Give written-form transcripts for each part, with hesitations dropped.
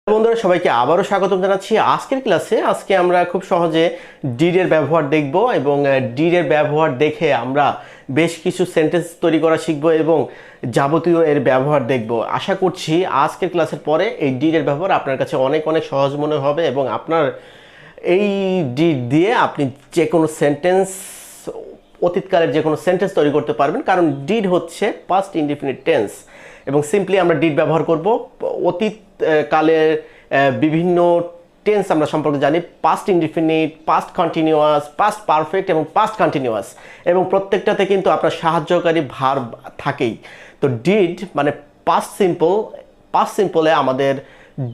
বন্ধুরা সবাইকে আবারও স্বাগতম জানাচ্ছি আজকের ক্লাসে। আজকে আমরা খুব সহজে ডিড এর ব্যবহার দেখব এবং ডিড এর ব্যবহার দেখে আমরা বেশ কিছু সেন্টেন্স তৈরি করা শিখব এবং যাবতীয় এর ব্যবহার দেখব। আশা করছি আজকের ক্লাসের পরে এই ডিড এর ব্যবহার আপনার কাছে অনেক অনেক সহজ মনে হবে এবং আপনার এই ডিড দিয়ে আপনি যে কোনো সেন্টেন্স, অতীতকালের যে কোনো সেন্টেন্স তৈরি করতে পারবেন, কারণ ডিড হচ্ছে পাস্ট ইনডিফিনিট টেন্স এবং সিম্পলি আমরা ডিড ব্যবহার করব। অতীত কালের বিভিন্ন টেন্স আমরা সম্পর্কে জানি, past indefinite, past continuous, past perfect এবং পাস্ট কন্টিনিউয়াস, এবং প্রত্যেকটাতে কিন্তু আপনার সাহায্যকারী ভার্ব থাকেই। তো ডিড মানে পাস্ট সিম্পলে আমাদের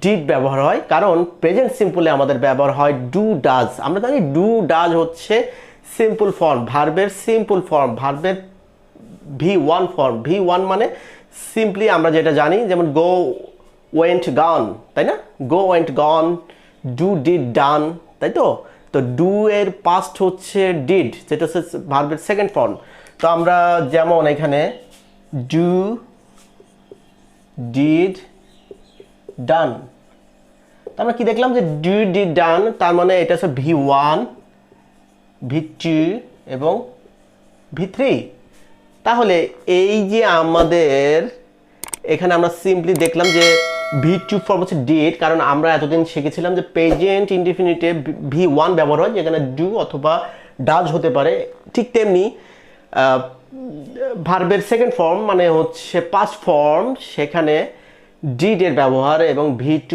ডিড ব্যবহার হয়, কারণ প্রেজেন্ট সিম্পলে আমাদের ব্যবহার হয় ডু ডাজ। আমরা জানি ডু ডাজ হচ্ছে সিম্পল ফর্ম, ভার্বের সিম্পল ফর্ম, ভার্বের V1 ফর্ম। V1 মানে সিম্পলি আমরা যেটা জানি, যেমন গো ওয়েন্ট গন, তাই না? Go went gone, do did done, তাই তো? তো ডু এর পাস্ট হচ্ছে ডিড, যেটা হচ্ছে ভার্বের সেকেন্ড ফর্ম। তো আমরা যেমন এখানে ডু ডিড ডান, তো আমরা কি দেখলাম যে ডু ডিড ডান, তার মানে এটা হচ্ছে V1, V2 এবং V3। তাহলে এই যে আমাদের এখানে আমরা সিম্পলি দেখলাম যে V2 ফর্ম হচ্ছে ডিড, কারণ আমরা এতদিন শিখেছিলাম যে প্রেজেন্ট ইনডিফিনিটে V1 ব্যবহার হয়, যেখানে ডু অথবা ডাজ হতে পারে। ঠিক তেমনি ভার্বের সেকেন্ড ফর্ম মানে হচ্ছে পাস্ট ফর্ম, সেখানে ডিড এর ব্যবহার এবং V2।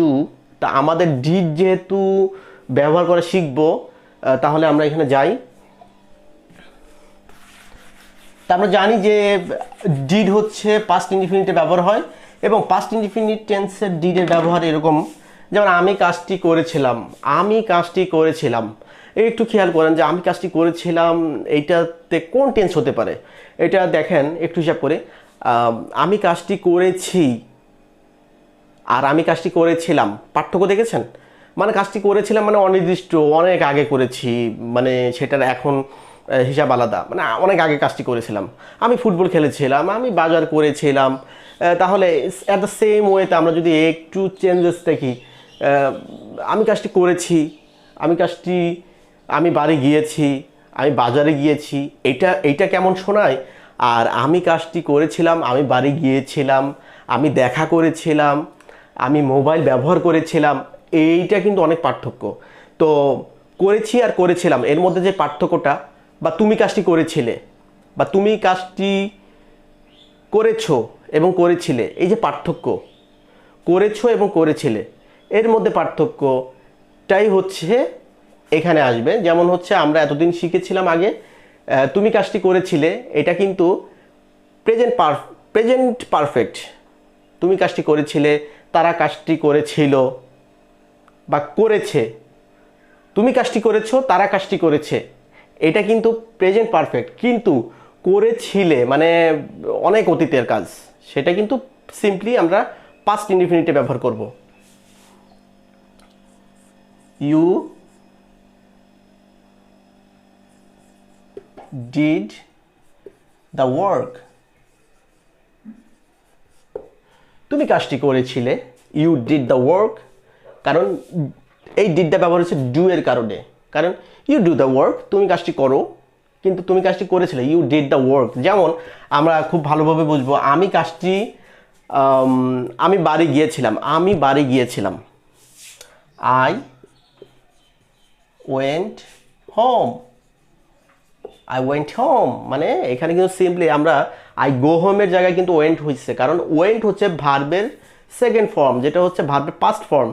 তা আমাদের ডিড যেহেতু ব্যবহার করা শিখবো, তাহলে আমরা এখানে যাই। তা আমরা জানি যে ডিড হচ্ছে পাস্ট ইনডিফিনিটে ব্যবহার হয় এবং পাস্ট ইনডিফিনিট টেন্সের ডিডের ব্যবহার এরকম, যেমন আমি কাজটি করেছিলাম, আমি কাজটি করেছিলাম। একটু খেয়াল করেন যে আমি কাজটি করেছিলাম এইটাতে কোন টেন্স হতে পারে, এটা দেখেন একটু হিসাব করে। আমি কাজটি করেছি আর আমি কাজটি করেছিলাম, পার্থক্য দেখেছেন? মানে কাজটি করেছিলাম মানে অনির্দিষ্ট, অনেক আগে করেছি, মানে সেটার এখন হিসাব আলাদা, মানে অনেক আগে কাজটি করেছিলাম। আমি ফুটবল খেলেছিলাম, আমি বাজার করেছিলাম। তাহলে অ্যাট দ্য সেম ওয়েতে আমরা যদি একটু চেঞ্জেস দেখি, আমি কাজটি করেছি, আমি বাড়ি গিয়েছি, আমি বাজারে গিয়েছি, এইটা কেমন শোনায়? আর আমি কাজটি করেছিলাম, আমি বাড়ি গিয়েছিলাম, আমি দেখা করেছিলাম, আমি মোবাইল ব্যবহার করেছিলাম, এইটা কিন্তু অনেক পার্থক্য। তো করেছি আর করেছিলাম এর মধ্যে যে পার্থক্যটা, বা তুমি কাজটি করেছিলে বা তুমি কাজটি করেছো এবং করেছিলে, এই যে পার্থক্য, করেছো এবং করেছিলে, এর মধ্যে পার্থক্যটাই হচ্ছে এখানে আসবে। যেমন হচ্ছে আমরা এতদিন শিখেছিলাম আগে তুমি কাজটি করেছিলে, এটা কিন্তু প্রেজেন্ট পারফেক্ট। তুমি কাজটি করেছিলে, তারা কাজটি করেছিল বা করেছে। তুমি কাজটি করেছো, তারা কাজটি করেছে, এটা কিন্তু প্রেজেন্ট পারফেক্ট। কিন্তু করেছিলে মানে অনেক অতীতের কাজ, সেটা কিন্তু সিম্পলি আমরা পাস্ট ইনডিফিনিটে ব্যবহার করব। ইউ ডিড দ্য ওয়ার্ক, তুমি কাজটি করেছিলে, ইউ ডিড দ্য ওয়ার্ক, কারণ এই ডিডটা ব্যবহার হচ্ছে ডু এর কারণে, কারণ ইউ ডু দ্য ওয়ার্ক, তুমি কাজটি করো, কিন্তু তুমি কাজটি করেছিলে, ইউ ডিড দ্য ওয়ার্ক। যেমন আমরা খুব ভালোভাবে বুঝবো, আমি বাড়ি গিয়েছিলাম, আমি বাড়ি গিয়েছিলাম, I went home, I went home, মানে এখানে কিন্তু সিম্পলি আমরা আই গো হোমের জায়গায় কিন্তু ওয়েন্ট হচ্ছে, কারণ ওয়েন্ট হচ্ছে ভার্বের সেকেন্ড ফর্ম, যেটা হচ্ছে ভার্বের পাস্ট ফর্ম।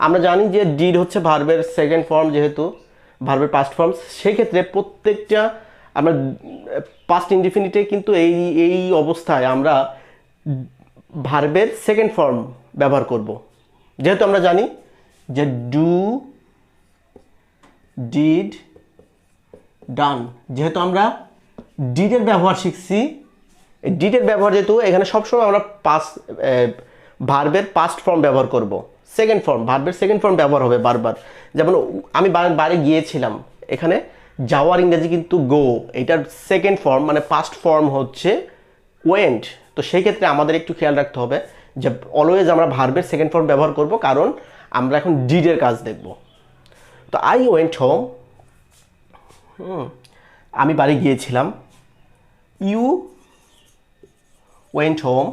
আমরা জানি যে ডিড হচ্ছে ভার্বের সেকেন্ড ফর্ম, যেহেতু ভার্বের পাস্ট ফর্ম, সেক্ষেত্রে প্রত্যেকটা আমরা পাস্ট ইনডিফিনিটে কিন্তু এই অবস্থায় আমরা ভার্বের সেকেন্ড ফর্ম ব্যবহার করব। যেহেতু আমরা জানি যে ডু ডিড ডান, যেহেতু আমরা ডিডের ব্যবহার শিখছি, এই ডিডের ব্যবহার যেহেতু এখানে সবসময় আমরা ভার্বের পাস্ট ফর্ম ব্যবহার করব, সেকেন্ড ফর্ম, ভার্বের সেকেন্ড ফর্ম ব্যবহার হবে বারবার। যেমন আমি বাড়ি গিয়েছিলাম, এখানে যাওয়ার ইংরেজি কিন্তু গো, এটার সেকেন্ড ফর্ম মানে পাস্ট ফর্ম হচ্ছে ওয়েন্ট। তো সেই ক্ষেত্রে আমাদের একটু খেয়াল রাখতে হবে যে অলওয়েজ আমরা ভার্বের সেকেন্ড ফর্ম ব্যবহার করব, কারণ আমরা এখন ডিডের কাজ দেখব। তো আই ওয়েন্ট হোম, আমি বাড়ি গিয়েছিলাম। ইউ ওয়েন্ট হোম,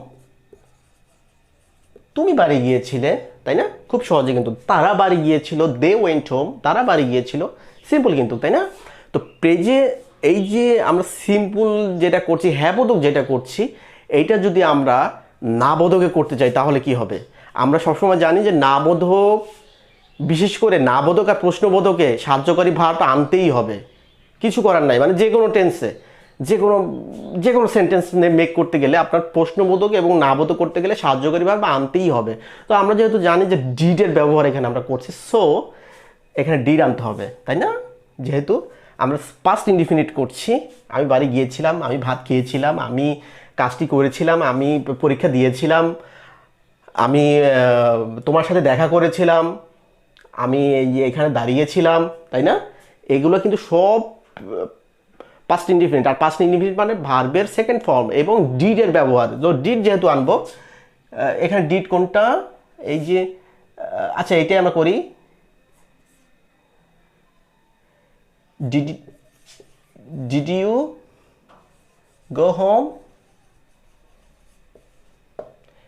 তুমি বাড়ি গিয়েছিলে, তাই না? খুব সহজে কিন্তু। তারা বাড়ি গিয়েছিল, দে ওয়েন্ট হোম, তারা বাড়ি গিয়েছিল। সিম্পল কিন্তু, তাই না? তো প্রেজে এই যে আমরা সিম্পল যেটা করছি, হ্যাঁ বোধক যেটা করছি, এইটা যদি আমরা না বোধকে করতে চাই তাহলে কি হবে? আমরা সবসময় জানি যে না বোধক, বিশেষ করে না বোধক আর প্রশ্নবোধকে সাহায্যকারী ভার্ব আনতেই হবে, কিছু করার নাই। মানে যে কোনো টেন্সে, যে কোনো সেন্টেন্স মেক করতে গেলে আপনার প্রশ্নবোধক এবং নাবোধক করতে গেলে সাহায্যকারী ভার্ব আনতেই হবে। তো আমরা যেহেতু জানি যে ডিডের ব্যবহার এখানে আমরা করছি, সো এখানে ডিড আনতে হবে, তাই না? যেহেতু আমরা পাস্ট ইনডিফিনিট করছি, আমি বাড়ি গিয়েছিলাম, আমি ভাত খেয়েছিলাম, আমি কাজটি করেছিলাম, আমি পরীক্ষা দিয়েছিলাম, আমি তোমার সাথে দেখা করেছিলাম, আমি এখানে দাঁড়িয়েছিলাম, তাই না? এগুলো কিন্তু সব পাস্ট ইনডিফিনিট। আর পাস্ট ইনডিফিনিট মানে ভার্বের সেকেন্ড ফর্ম এবং ডিডের ব্যবহার। তো ডিড যেহেতু আনবো, এখানে ডিড কোনটা? এই যে আচ্ছা, এটাই আমরা করি। ডিড ইউ গো হোম,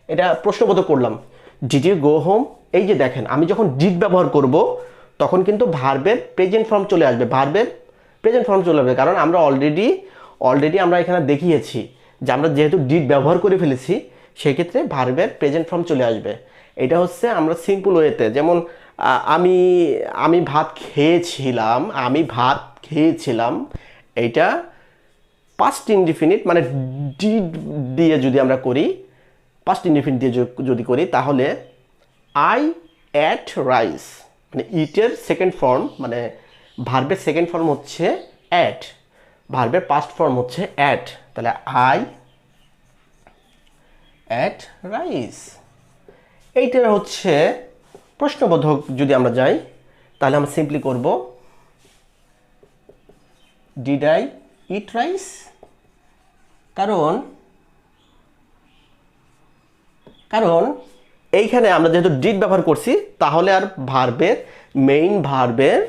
এটা প্রশ্নবোধক করলাম। ডিড ইউ গো হোম, এই যে দেখেন আমি যখন ডিড ব্যবহার করব তখন কিন্তু ভার্বের প্রেজেন্ট ফর্ম চলে আসবে, ভার্বের প্রেজেন্ট ফর্ম চলে আসবে। কারণ আমরা অলরেডি আমরা এখানে দেখিয়েছি যে আমরা যেহেতু ডিড ব্যবহার করে ফেলেছি, সেক্ষেত্রে ভার্বের প্রেজেন্ট ফর্ম চলে আসবে। এটা হচ্ছে আমরা সিম্পল ওয়েতে, যেমন আমি ভাত খেয়েছিলাম, আমি ভাত খেয়েছিলাম, এইটা পাস্ট ইনডিফিনিট মানে ডিড দিয়ে যদি আমরা করি, পাস্ট ইনডিফিনিট দিয়ে যদি করি, তাহলে আই অ্যাট রাইস, মানে ইটের সেকেন্ড ফর্ম, মানে ভার্বের সেকেন্ড ফর্ম হচ্ছে অ্যাট, ভার্বের পাস্ট ফর্ম হচ্ছে অ্যাট। তাহলে আই অ্যাট রাইস, এইটা হচ্ছে প্রশ্নবোধক। যদি আমরা যাই তাহলে আমরা সিম্পলি করব ডিড আই ইট রাইস, কারণ এইখানে আমরা যেহেতু ডিড ব্যবহার করছি, তাহলে আর মেইন ভার্বের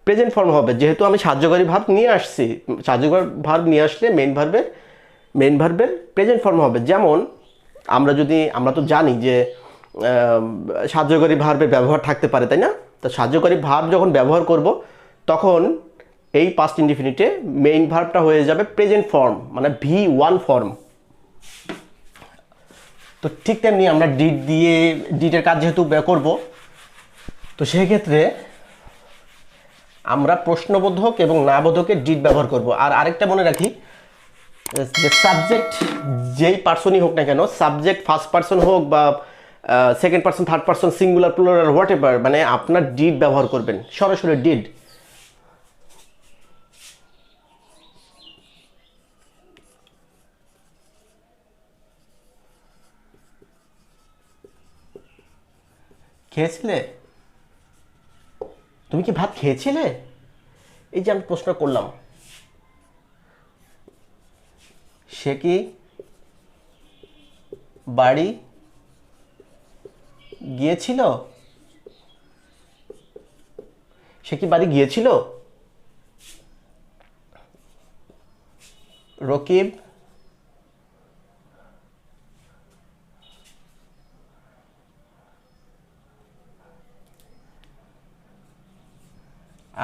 প্রেজেন্ট ফর্ম হবে। যেহেতু আমি সাহায্যকারী ভার্ব নিয়ে আসছি, সাহায্যকারী ভার্ব নিয়ে আসলে মেইন ভার্বের প্রেজেন্ট ফর্ম হবে। যেমন আমরা তো জানি যে সাহায্যকারী ভার্বের ব্যবহার থাকতে পারে, তাই না? তো সাহায্যকারী ভার্ব যখন ব্যবহার করব, তখন এই পাস্ট ইনডিফিনিটে মেইন ভার্বটা হয়ে যাবে প্রেজেন্ট ফর্ম, মানে V1 ফর্ম। তো ঠিক তেমনি আমরা ডিডের কাজ যেহেতু করব, তো সেই ক্ষেত্রে আমরা প্রশ্নবোধক এবং নাবোধকের ডিড ব্যবহার করব। আর আরেকটা মনে রাখি যে সাবজেক্ট যেই পার্সনই হোক না কেন, সাবজেক্ট ফার্স্ট পার্সন হোক বা second person, third person, singular, plural, what ever, মানে আপনার ডিড ব্যবহার করবেন, সরাসরি ডিড। খেয়েছিলে? তুমি কি ভাত খেয়েছিলে? এই যে আমি প্রশ্ন করলাম, সে কি বাড়ি গিয়েছিল? সে কি বাড়ি গিয়েছিল? রকিব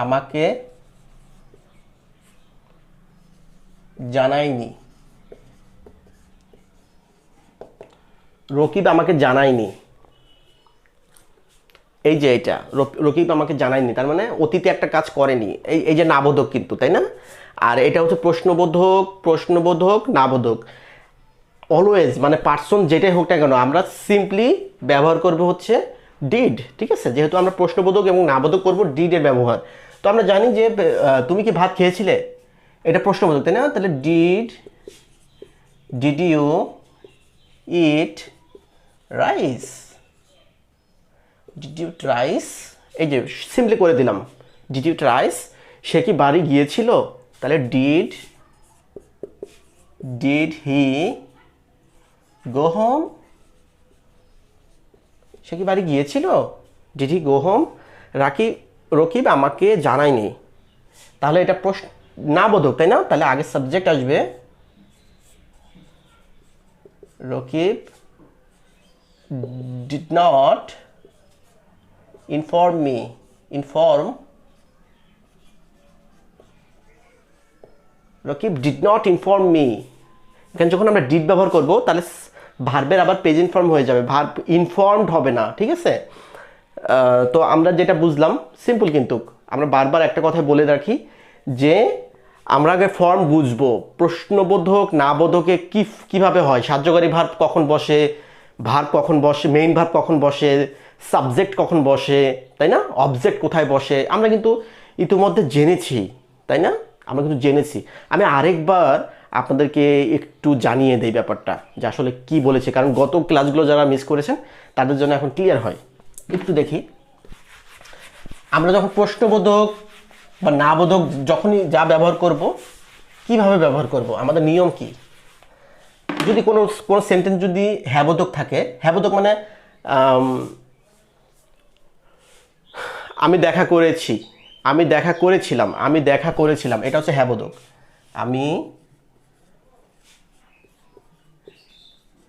আমাকে জানায়নি। রকিব আমাকে জানায়নি, এই যে এটা রকিব আমাকে জানায়নি, তার মানে অতীতে একটা কাজ করেনি। এই যে নাবোধক কিন্তু, তাই না? আর এটা হচ্ছে প্রশ্নবোধক নাবোধক। অলওয়েজ মানে পার্সন যেটাই হোক না কেন, আমরা সিম্পলি ব্যবহার করব হচ্ছে ডিড, ঠিক আছে? যেহেতু আমরা প্রশ্নবোধক এবং নাবোধক করব ডিডের ব্যবহার। তো আমরা জানি যে তুমি কি ভাত খেয়েছিলে, এটা প্রশ্নবোধক, তাই না? তাহলে did you eat rice, did you rice, এই যে সিম্পলি করে দিলাম ডিড ইউ রাইস। সে কি বাড়ি গিয়েছিল? তাহলে ডিড হি গো হোম, সে কি বাড়ি গিয়েছিল? Did he go home? Rakib আমাকে জানায়নি। তাহলে এটা প্রশ্ন না বোধক, তাই না? তাহলে আগে সাবজেক্ট আসবে, Rakib did not inform Rakib did not inform me. এখানে যখন আমরা ডিড ব্যবহার করব তাহলে ভার্বের আবার প্রেজেন্ট ফর্ম হয়ে যাবে, ভার্ব ইনফর্মড হবে না, ঠিক আছে? তো আমরা যেটা বুঝলাম সিম্পল, কিন্তু আমরা বারবার একটা কথা বলে রাখি যে আমরা আগে ফর্ম বুঝবো, প্রশ্নবোধক না বোধকে কিভাবে হয়, সাহায্যকারী ভার্ব কখন বসে, ভার্ব কখন বসে, মেইন ভার্ব কখন বসে, সাবজেক্ট কখন বসে, তাই না? অবজেক্ট কোথায় বসে আমরা কিন্তু ইতিমধ্যে জেনেছি, তাই না? আমরা কিন্তু জেনেছি। আমি আরেকবার আপনাদেরকে একটু জানিয়ে দেই ব্যাপারটা যে আসলে কি বলেছে, কারণ গত ক্লাসগুলো যারা মিস করেছেন তাদের জন্য এখন ক্লিয়ার হয়। একটু দেখি, আমরা যখন প্রশ্নবোধক বা না বোধক যখনই যা ব্যবহার করব, কিভাবে ব্যবহার করব, আমাদের নিয়ম কি? যদি কোনো সেন্টেন্স যদি হ্যাবোধক থাকে, হ্যাবোধক মানে আমি দেখা করেছি, আমি দেখা করেছিলাম, এটা হচ্ছে হ্যাবোধক। আমি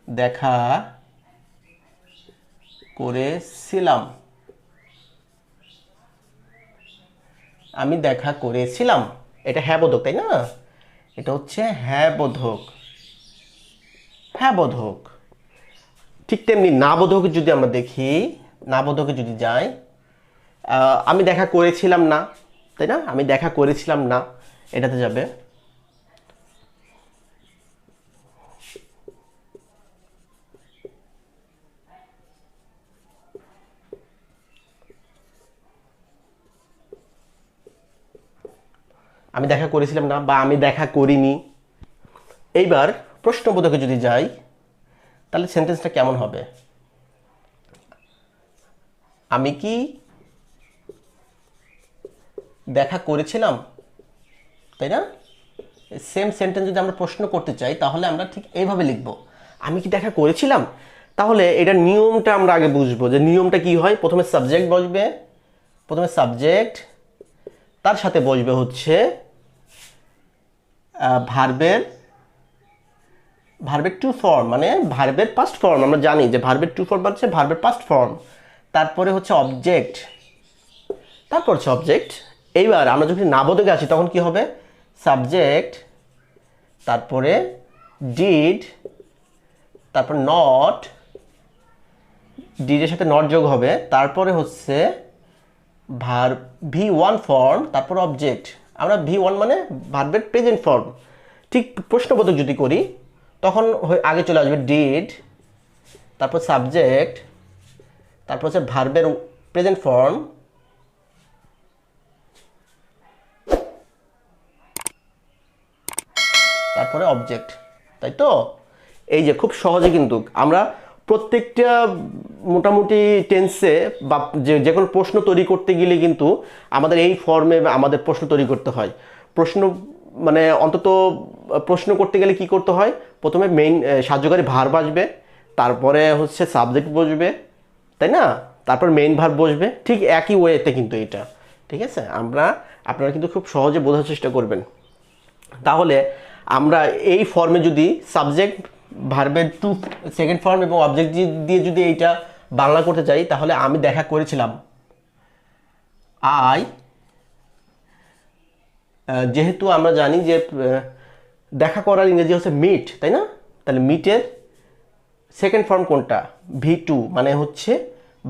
দেখা করেছিলাম, এটা হ্যাবোধক, তাই না? এটা হচ্ছে হ্যাবোধক। ঠিক তেমনি না বোধক যদি আমরা দেখি, না বোধকে যদি যাই, আমি দেখা করেছিলাম না, তাই না? আমি দেখা করেছিলাম না, এটাতে যাবে। আমি দেখা করেছিলাম না বা আমি দেখা করিনি। এইবার প্রশ্নবোধকে যদি যাই তাহলে সেন্টেন্সটা কেমন হবে? আমি কি দেখা করেছিলাম, তাই না? সেম সেন্টেন্স যদি আমরা প্রশ্ন করতে চাই তাহলে আমরা ঠিক এইভাবে লিখব, আমি কি দেখা করেছিলাম। তাহলে এটা নিয়মটা আমরা আগে বুঝবো যে নিয়মটা কি হয়। প্রথমে সাবজেক্ট বসবে, তার সাথে বসবে হচ্ছে ভার্বের টু ফর্ম, মানে ভার্বের পাস্ট ফর্ম। আমরা জানি যে ভার্বের টু ফর্ম হচ্ছে ভার্বের পাস্ট ফর্ম, তারপরে হচ্ছে অবজেক্ট, এইবার আমরা যখন না বোধকে আসি তখন কি হবে? সাবজেক্ট, তারপরে ডিড, তারপর নট, ডিডের সাথে নট যোগ হবে, তারপরে হচ্ছে ভার্ব V1 ফর্ম, তারপর অবজেক্ট। আমরা V1 মানে ভার্বের প্রেজেন্ট ফর্ম। ঠিক প্রশ্নবোধক যদি করি তখন আগে চলে আসবে ডিড, তারপর সাবজেক্ট, তারপর হচ্ছে ভার্বের প্রেজেন্ট ফর্ম, তারপরে অবজেক্ট, তাই তো? এই যে খুব সহজে কিন্তু আমরা প্রত্যেকটা মোটামুটি টেন্সে বা যে কোনো প্রশ্ন তৈরি করতে গেলে কিন্তু আমাদের এই ফর্মে আমাদের প্রশ্ন তৈরি করতে হয়। প্রশ্ন মানে অন্তত প্রশ্ন করতে গেলে কি করতে হয়? প্রথমে মেইন সাহায্যকারী ভার্ব আসবে, তারপরে হচ্ছে সাবজেক্ট বসবে, তাই না? তারপর মেইন ভার্ব বসবে, ঠিক একই ওয়েতে কিন্তু এটা, ঠিক আছে? আপনারা কিন্তু খুব সহজে বোঝার চেষ্টা করবেন। তাহলে আমরা এই ফর্মে যদি সাবজেক্ট ভার্বের টু সেকেন্ড ফর্ম এবং অবজেক্ট দিয়ে যদি এইটা বাংলা করতে চাই তাহলে আমি দেখা করেছিলাম, যেহেতু আমরা জানি যে দেখা করার ইংরেজি হচ্ছে মিট, তাই না? তাহলে মিটের সেকেন্ড ফর্ম কোনটা? V2, মানে হচ্ছে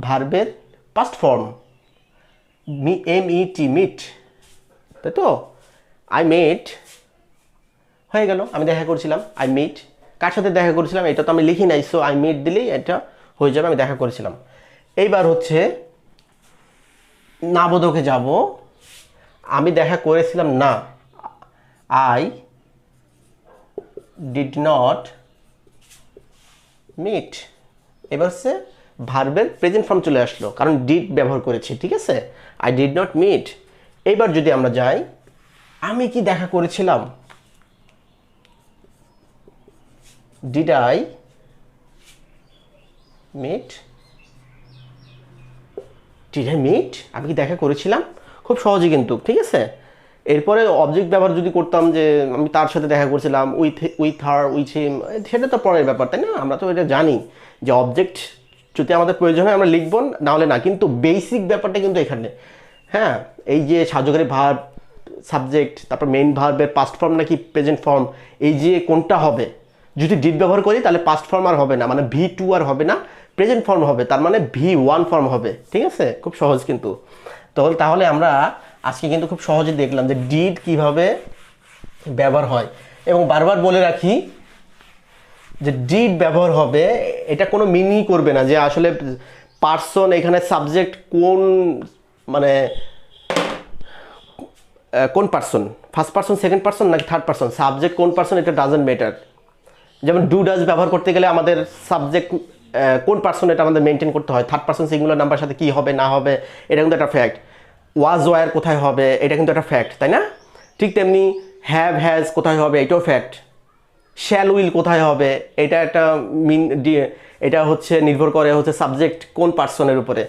ভার্বের পাস্ট ফর্ম, MET, মিট, তাই তো? আই মেট হয়ে গেল, আমি দেখা করেছিলাম, আই মিট। কার সাথে দেখা করেছিলাম এটা তো আমি লিখি নাই, সো আই মিট দিলেই এটা হয়ে যাবে, আমি দেখা করেছিলাম। এইবার হচ্ছে না বোধকে যাব, আমি দেখা করেছিলাম না, আই ডিড নট মিট। এবার হচ্ছে ভার্বের প্রেজেন্ট ফর্ম চলে আসলো কারণ ডিড ব্যবহার করেছি, ঠিক আছে? I did not meet. এইবার যদি আমরা যাই, আমি কি দেখা করেছিলাম, did I meet did I meet, আমি কি দেখা করেছিলাম, খুব সহজে কিন্তু, ঠিক আছে। এরপরে অবজেক্ট ব্যবহার যদি করতাম যে আমি তার সাথে দেখা করছিলাম, উইথ হার, উইথ হিম, সেটা তো পরের ব্যাপার, তাই না? আমরা তো এটা জানি যে অবজেক্ট যদি আমাদের প্রয়োজন হয় আমরা লিখব, না হলে না। কিন্তু বেসিক ব্যাপারটা কিন্তু এখানে, হ্যাঁ, এই যে সাহায্যকারী ভার্ব, সাবজেক্ট, তারপর মেইন ভার্বের পাস্ট ফর্ম নাকি প্রেজেন্ট ফর্ম, এই যে কোনটা হবে, যদি ডিড ব্যবহার করি তাহলে পাস্ট ফর্ম আর হবে না, মানে V2 আর হবে না, প্রেজেন্ট ফর্ম হবে, তার মানে V1 ফর্ম হবে, ঠিক আছে। খুব সহজ কিন্তু। তাহলে আমরা আজকে কিন্তু খুব সহজে দেখলাম যে ডিড কিভাবে ব্যবহার হয়। এবং বারবার বলে রাখি যে ডিড ব্যবহার হবে, এটা কোনো মিনিং করবে না যে আসলে পার্সন এখানে সাবজেক্ট কোন, মানে কোন person, first person, second person নাকি থার্ড পার্সন, সাবজেক্ট কোন পার্সন, এটা ডাজন্ট ম্যাটার। যেমন ডু ডাজ ব্যবহার করতে গেলে আমাদের সাবজেক্ট কোন পার্সন এটা আমাদের মেনটেন করতে হয়, থার্ড পার্সন সিঙ্গুলার নাম্বার সাথে কী হবে না হবে এটা কিন্তু একটা ফ্যাক্ট। ওয়াজ ওয়ার কোথায় হবে এটা কিন্তু একটা ফ্যাক্ট, তাই না? ঠিক তেমনি হ্যাভ হ্যাজ কোথায় হবে এটাও ফ্যাক্ট। শ্যাল উইল কোথায় হবে এটা একটা এটা হচ্ছে নির্ভর করে হচ্ছে সাবজেক্ট কোন পার্সনের উপরে,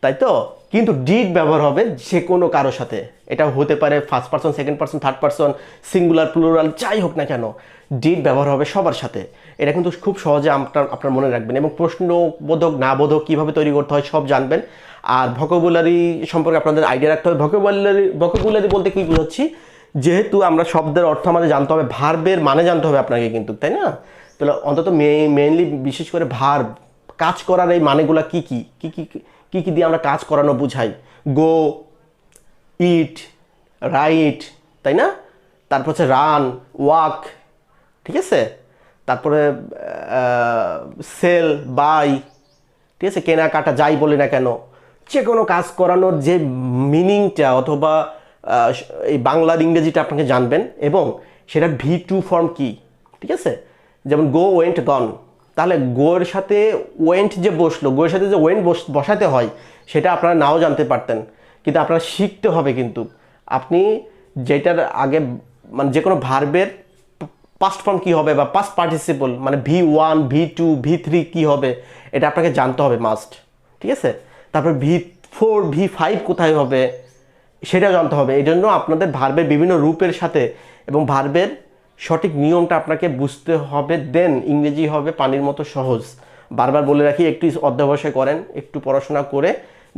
তাই তো। কিন্তু ডিড ব্যবহার হবে যে কোনো কারোর সাথে, এটা হতে পারে first person, second person, third person, singular, plural, যাই হোক না কেন, ডিড ব্যবহার হবে সবার সাথে। এটা কিন্তু খুব সহজে আপনার মনে রাখবেন। এবং প্রশ্নবোধক না বোধক কীভাবে তৈরি করতে হয় সব জানবেন। আর ভোকাবুলারি সম্পর্কে আপনাদের আইডিয়া রাখতে হবে। ভোকাবুলারি বলতে কী বুঝাচ্ছি, যেহেতু আমরা শব্দের অর্থ আমাদের জানতে হবে, ভার্বের মানে জানতে হবে আপনাকে কিন্তু, তাই না? তাহলে অন্তত মেইনলি বিশেষ করে ভার্ব, কাজ করার এই মানেগুলো কী কী কী কী কী কী দিয়ে আমরা কাজ করানো বুঝাই। গো, ইট, রাইট, তাই না? তারপর হচ্ছে রান, ওয়াক, ঠিক আছে। তারপরে সেল, বাই, ঠিক আছে, কেনাকাটা, যাই বলি না কেন, যে কোনো কাজ করানোর যে মিনিংটা অথবা এই বাংলার ইংরেজিটা আপনাকে জানবেন। এবং সেটার V2 ফর্ম কি, ঠিক আছে। যেমন গো, ওয়েন্ট, গন, তাহলে গোয়ের সাথে ওয়েন্ট যে বসলো, গোয়ের সাথে যে ওয়েন্ট বসাতে হয় সেটা আপনারা নাও জানতে পারতেন, কিন্তু আপনারা শিখতে হবে। কিন্তু আপনি যেটার আগে, মানে যে কোনো ভার্বের পাস্ট ফর্ম কী হবে বা পাস্ট পার্টিসিপল, মানে V1, V2, V3 কী হবে এটা আপনাকে জানতে হবে মাস্ট, ঠিক আছে। তারপর V4, V5 কোথায় হবে সেটা জানতে হবে। এই জন্য আপনাদের ভার্বের বিভিন্ন রূপের সাথে এবং ভার্বের সঠিক নিয়মটা আপনাকে বুঝতে হবে, দেন ইংরেজি হবে পানির মতো সহজ। বারবার বলে রাখি, একটু অধ্যবসায় করেন, একটু পড়াশোনা করে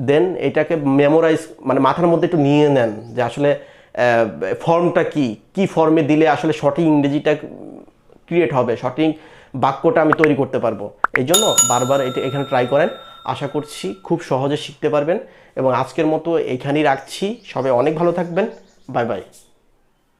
দেন এটাকে মেমোরাইজ, মানে মাথার মধ্যে একটু নিয়ে নেন যে আসলে ফর্মটা কি ফর্মে দিলে আসলে সঠিক ইংরেজিটা ক্রিয়েট হবে, সঠিক বাক্যটা আমি তৈরি করতে পারবো। এই জন্য বারবার এটা এখানে ট্রাই করেন, আশা করছি খুব সহজে শিখতে পারবেন। এবং আজকের মতো এইখানেই রাখছি, সবাই অনেক ভালো থাকবেন, বাই বাই।